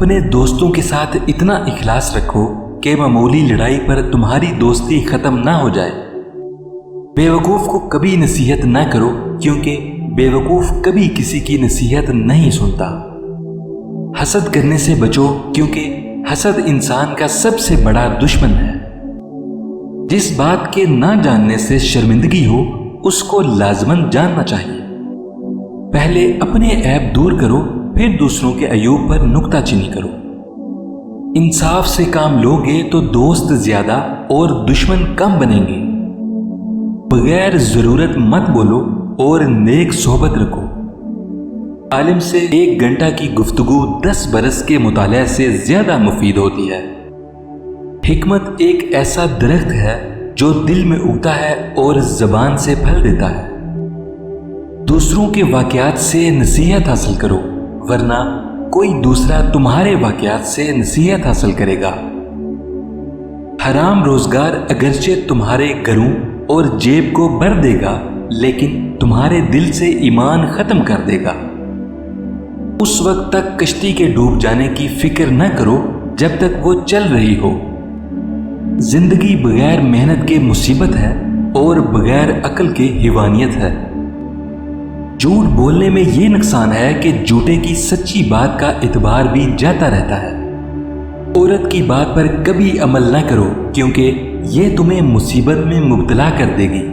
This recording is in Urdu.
اپنے دوستوں کے ساتھ اتنا اخلاص رکھو کہ معمولی لڑائی پر تمہاری دوستی ختم نہ ہو جائے۔ بیوقوف کو کبھی نصیحت نہ کرو کیونکہ بیوقوف کبھی کسی کی نصیحت نہیں سنتا۔ حسد کرنے سے بچو کیونکہ حسد انسان کا سب سے بڑا دشمن ہے۔ جس بات کے نہ جاننے سے شرمندگی ہو اس کو لازماً جاننا چاہیے۔ پہلے اپنے عیب دور کرو پھر دوسروں کے عیوب پر نکتہ چینی کرو۔ انصاف سے کام لوگے تو دوست زیادہ اور دشمن کم بنیں گے۔ بغیر ضرورت مت بولو اور نیک صحبت رکھو۔ عالم سے 1 گھنٹہ کی گفتگو 10 برس کے مطالعے سے زیادہ مفید ہوتی ہے۔ حکمت ایک ایسا درخت ہے جو دل میں اگتا ہے اور زبان سے پھل دیتا ہے۔ دوسروں کے واقعات سے نصیحت حاصل کرو ورنہ کوئی دوسرا تمہارے واقعات سے نصیحت حاصل کرے گا۔ حرام روزگار اگرچہ تمہارے گھروں اور جیب کو بھر دے گا لیکن تمہارے دل سے ایمان ختم کر دے گا۔ اس وقت تک کشتی کے ڈوب جانے کی فکر نہ کرو جب تک وہ چل رہی ہو۔ زندگی بغیر محنت کے مصیبت ہے اور بغیر عقل کے حیوانیت ہے۔ جھوٹ بولنے میں یہ نقصان ہے کہ جھوٹے کی سچی بات کا اعتبار بھی جاتا رہتا ہے۔ عورت کی بات پر کبھی عمل نہ کرو کیونکہ یہ تمہیں مصیبت میں مبتلا کر دے گی۔